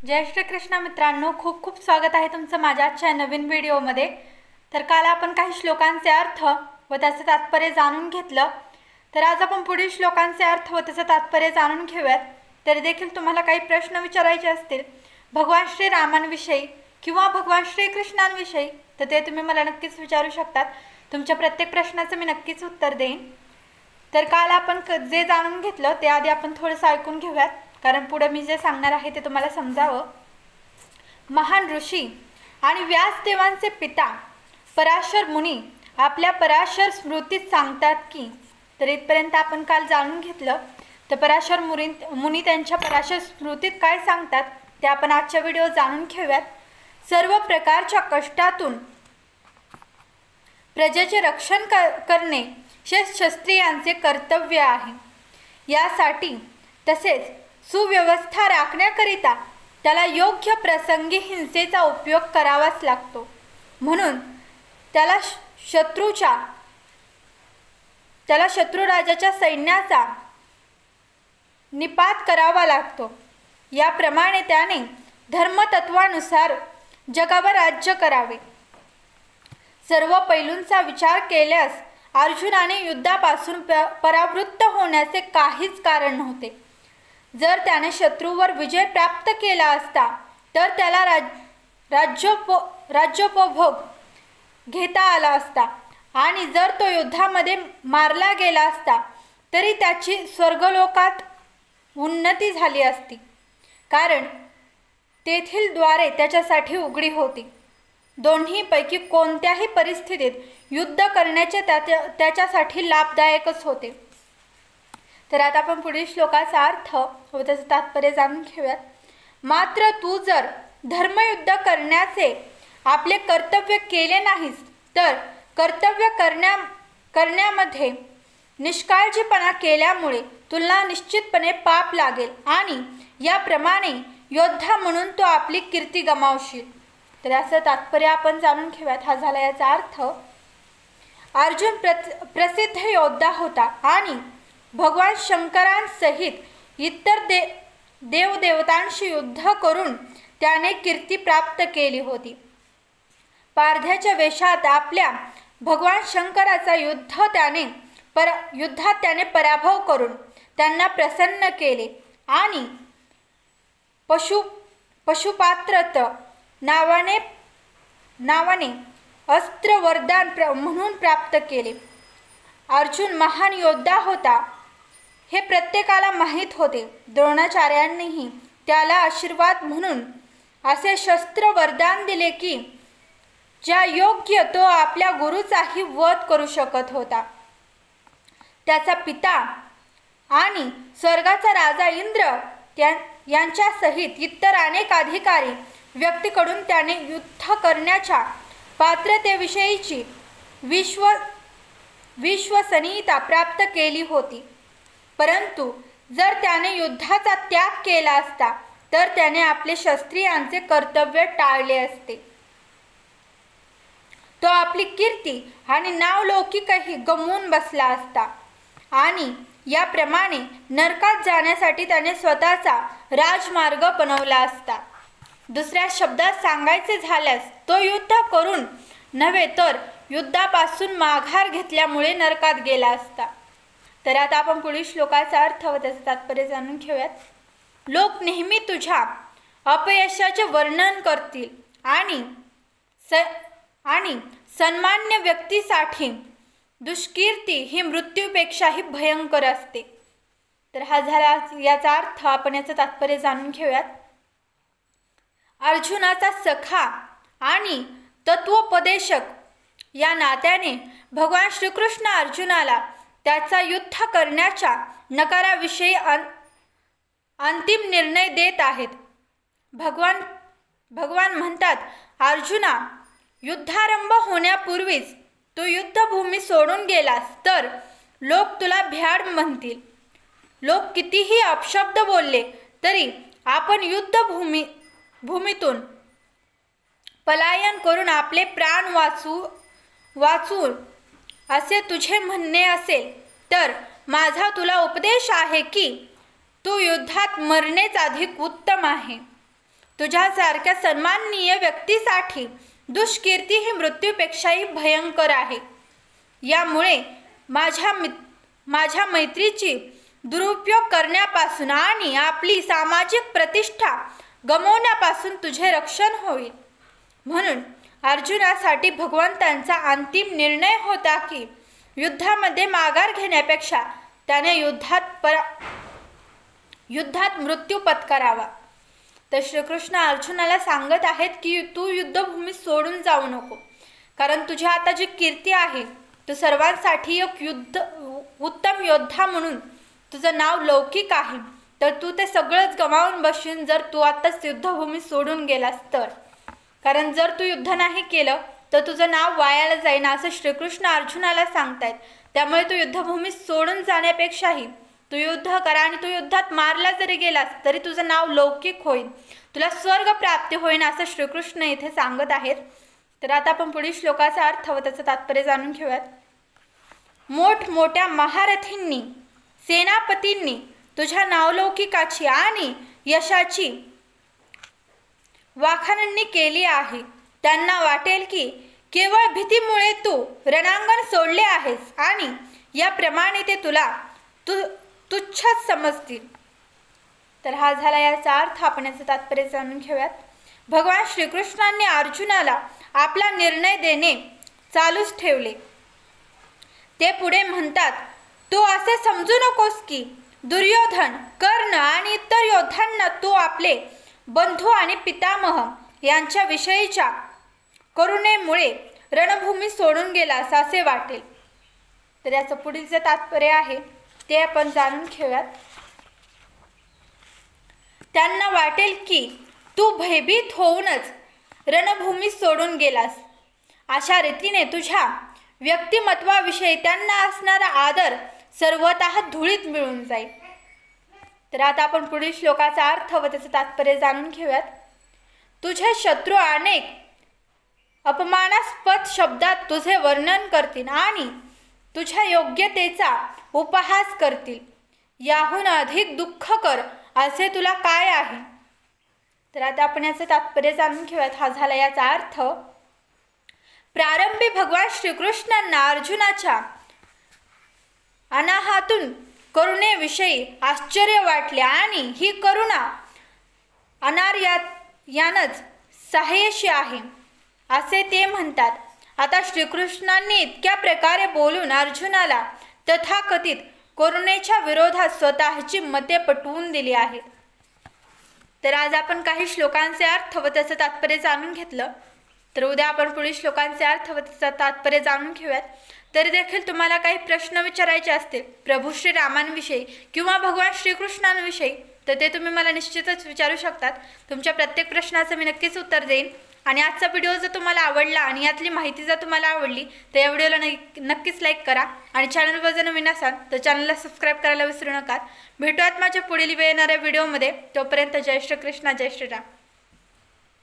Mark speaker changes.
Speaker 1: जय श्री कृष्ण मित्रांनो, खूप खूप स्वागत आहे तुमचं माझ्या आजच्या नवीन व्हिडिओमध्ये। तर काल आपण काही श्लोकांचे अर्थ व त्याचे तात्पर्य जाणून घेतलं। तर आज आपण पुढील श्लोकांचे अर्थ व त्याचे तात्पर्य जाणून घेऊयात। तरी देखील तुम्हाला काही प्रश्न विचारायचे असतील भगवान श्री रामांविषयी किंवा भगवान श्री कृष्णांविषयी तर ते तुम्ही मला नक्कीच विचारू शकतात। तुमच्या प्रत्येक प्रश्नाचं मी नक्कीच उत्तर देईन। तर काल आपण जे जाणून घेतलं ते आधी आपण थोडंसं ऐकून घेऊयात, कारण पुढे मी जे सांगणार आहे ते तुम्हाला समजावं। महान ऋषी आणि व्यासदेवांचे पिता पराशर मुनी आपल्या पराशर स्मृतीत सांगतात की, तर इथपर्यंत आपण काल जाणून घेतलं। तर पराशर मुनी त्यांच्या पराशर स्मृतीत काय सांगतात ते आपण आजच्या व्हिडिओ जाणून घेऊयात। सर्व प्रकारच्या कष्टातून प्रजेचे रक्षण करणे हे क्षत्रियांचे कर्तव्य आहे। यासाठी तसेच सुव्यवस्था राखण्याकरिता त्याला योग्य प्रसंगी हिंसेचा उपयोग करावाच लागतो। म्हणून त्याला शत्रुराजाच्या सैन्याचा निपात करावा लागतो। याप्रमाणे त्याने धर्मतत्वानुसार जगावर राज्य करावे। सर्व पैलूंचा विचार केल्यास अर्जुनाने युद्धापासून परावृत्त होण्याचे काहीच कारण नव्हते। जर त्याने शत्रूवर विजय प्राप्त केला असता तर त्याला राज्योपभोग घेता आला असता, आणि जर तो युद्धामध्ये मारला गेला असता तरी त्याची स्वर्गलोकात उन्नती झाली असती, कारण तेथील द्वारे त्याच्यासाठी उघडी होती। दोन्हीपैकी कोणत्याही परिस्थितीत युद्ध करण्याचे त्याच्यासाठी लाभदायकच होते। तर आता आपण पुढील श्लोकाचा अर्थ व त्याचे तात्पर्य जाणून घेऊयात। मात्र तू जर धर्मयुद्ध करण्याचे आपले कर्तव्य केले नाहीस तर कर्तव्य करण्यामध्ये निष्काळजीपणा केल्यामुळे तुला निश्चितपणे पाप लागेल, आणि याप्रमाणे योद्धा म्हणून तो आपली कीर्ती गमावशील। तर याचं तात्पर्य आपण जाणून घेऊयात। हा झाला याचा अर्थ। अर्जुन प्रसिद्ध योद्धा होता आणि भगवान शंकरांसहित इतर देवदेवतांशी युद्ध करून त्याने कीर्ती प्राप्त केली होती। पारध्याच्या वेशात आपल्या भगवान शंकराचा युद्धात त्याने पराभव करून त्यांना प्रसन्न केले आणि पशुपात्रत नावाने अस्त्र वरदान म्हणून प्राप्त केले। अर्जुन महान योद्धा होता हे प्रत्येकाला माहीत होते। द्रोणाचार्यांनीही त्याला आशीर्वाद म्हणून असे शस्त्र वरदान दिले की ज्या योग्य तो आपल्या गुरुचाही वध करू शकत होता। त्याचा पिता आणि स्वर्गाचा राजा इंद्र यांच्या सहित इतर अनेक अधिकारी व्यक्तीकडून त्याने युद्ध करण्याच्या पात्रतेविषयीची विश्वसनीयता प्राप्त केली होती। परंतु जर त्याने युद्धाचा त्याग केला असता तर त्याने आपले क्षत्रियांचे कर्तव्य टाळले असते। तो आपली कीर्ती आणि नावलौकिकही गमावून बसला असता, आणि याप्रमाणे नरकात जाण्यासाठी त्याने स्वतःचा राजमार्ग बनवला असता। दुसऱ्या शब्दात सांगायचे झाल्यास तो युद्ध करून नव्हे तर युद्धापासून माघार घेतल्यामुळे नरकात गेला असता। तर आता आपण पुढील श्लोकाचा अर्थ व त्याचे तात्पर्य जाणून घेऊयात। लोक नेहमी तुझ्या अपयशाचे वर्णन करतील आणि सन्मान्य व्यक्तीसाठी दुष्कीर्ती ही मृत्यूपेक्षाही भयंकर असते। तर हा झाला याचा अर्थ। आपण याचं तात्पर्य जाणून घेऊयात। अर्जुनाचा सखा आणि तत्वोपदेशक या नात्याने भगवान श्रीकृष्ण अर्जुनाला त्याचा युद्ध करण्याच्या नकाराविषयी अंतिम निर्णय देत आहेत। भगवान म्हणतात, अर्जुना, युद्धारंभ होण्यापूर्वीच तू युद्धभूमी सोडून गेलास तर लोक तुला भ्याड म्हणतील। लोक कितीही अपशब्द बोलले तरी आपण युद्धभूमीतून पलायन करून आपले प्राण वाचून असे तुझे म्हणणे असेल तर माझा तुला उपदेश आहे की तू युद्धात मरणेच अधिक उत्तम आहे। तुझ्यासारख्या सन्माननीय व्यक्तीसाठी दुष्कीर्ती ही मृत्यूपेक्षाही भयंकर आहे. यामुळे माझ्या मैत्रीची दुरुपयोग करण्यापासून आणि आपली सामाजिक प्रतिष्ठा गमावण्यापासून तुझे रक्षण होईल. म्हणून अर्जुनासाठी भगवंतांचा अंतिम निर्णय होता की युद्धामध्ये माघार घेण्यापेक्षा त्याने युद्धात मृत्यू पत्करावा. तर श्रीकृष्ण अर्जुनाला सांगत आहेत की तू युद्धभूमी सोडून जाऊ नको, कारण तुझी आता जी कीर्ती आहे, तू सर्वांसाठी एक उत्तम योद्धा म्हणून तुझं नाव लौकिक आहे. तर तू ते सगळंच गमावून बसशील जर तू आताच युद्धभूमी सोडून गेलास तर. कारण जर तू युद्ध नाही केलं तर तुझं नाव वायाला जाईन असं श्रीकृष्ण अर्जुनाला सांगतायत. त्यामुळे तू युद्धभूमी सोडून जाण्यापेक्षाही तू युद्ध करा आणि तू युद्धात मारला जरी गेलास तरी तुझं नाव लौकिक होईल, तुला स्वर्ग प्राप्ती होईल असं श्रीकृष्ण इथे सांगत आहेत. तर आता आपण पुढील श्लोकाचा अर्थ व त्याचं तात्पर्य जाणून घेऊयात. मोठमोठ्या महारथींनी, सेनापतींनी तुझ्या नावलौकिकाची आणि यशाची वाखाणणी केली आहे. त्यांना वाटेल की केवळ भीतीमुळे तू रणांगण सोडले आहेस आणि याप्रमाणे ते तुला तुच्छच समजतील. तर हा झाला याचा अर्थ. आपण याचं तात्पर्य जाणून घेऊयात. भगवान श्रीकृष्णांनी अर्जुनाला आपला निर्णय देणे चालूच ठेवले. ते पुढे म्हणतात, तू असे समजू नकोस की दुर्योधन, कर्ण आणि इतर योद्ध्यांना तू आपले बंधू आणि पितामह यांच्या विषयीच्या करुणेमुळे रणभूमी सोडून गेलास असे वाटेल. तर याचं पुढील जे तात्पर्य आहे ते आपण जाणून घेऊयात. त्यांना वाटेल की तू भयभीत होऊनच रणभूमी सोडून गेलास. अशा रीतीने तुझ्या व्यक्तिमत्वाविषयी त्यांना असणारा आदर सर्वतः धुळीत मिळून जाईल. तर आता आपण पुढील श्लोकाचा अर्थ व त्याचं तात्पर्य जाणून घेऊयात. तुझे शत्रू अनेक अपमानास्पद शब्दात तुझे वर्णन करतील आणि तुझ्या योग्यतेचा उपहास करतील. याहून अधिक दुःखकर असे तुला काय आहे. तर आता आपण याचं तात्पर्य जाणून घेऊयात. हा झाला याचा अर्थ. प्रारंभी भगवान श्रीकृष्णांना अर्जुनाच्या अनाहातून करुणेविषयी आश्चर्य वाटले आणि ही करुणा अनार्यानच सहाय्यशी आहे असे ते म्हणतात. आता श्रीकृष्णांनी इतक्या प्रकारे बोलून अर्जुनाला तथाकथित करुणेच्या विरोधात स्वतःची मते पटवून दिली आहेत. तर आज आपण काही श्लोकांचे अर्थ व त्याचं तात्पर्य जाणून घेतलं. तर उद्या आपण पुढील श्लोकांचे अर्थ व त्याचं तात्पर्य जाणून घेऊयात. तरी देखील तुम्हाला काही प्रश्न विचारायचे असतील प्रभू श्रीरामांविषयी किंवा भगवान श्रीकृष्णांविषयी तर ते तुम्ही मला निश्चितच विचारू शकतात. तुमच्या प्रत्येक प्रश्नाचं मी नक्कीच उत्तर देईन. आणि आजचा व्हिडिओ जर तुम्हाला आवडला आणि यातली माहिती जर तुम्हाला आवडली तर या व्हिडिओला नक्कीच लाईक करा आणि चॅनलवर जर नवीन असाल तर चॅनलला सबस्क्राईब करायला विसरू नका. भेटूयात माझ्या पुढील येणाऱ्या व्हिडिओमध्ये. तोपर्यंत जय श्रीकृष्ण, जय श्रीराम.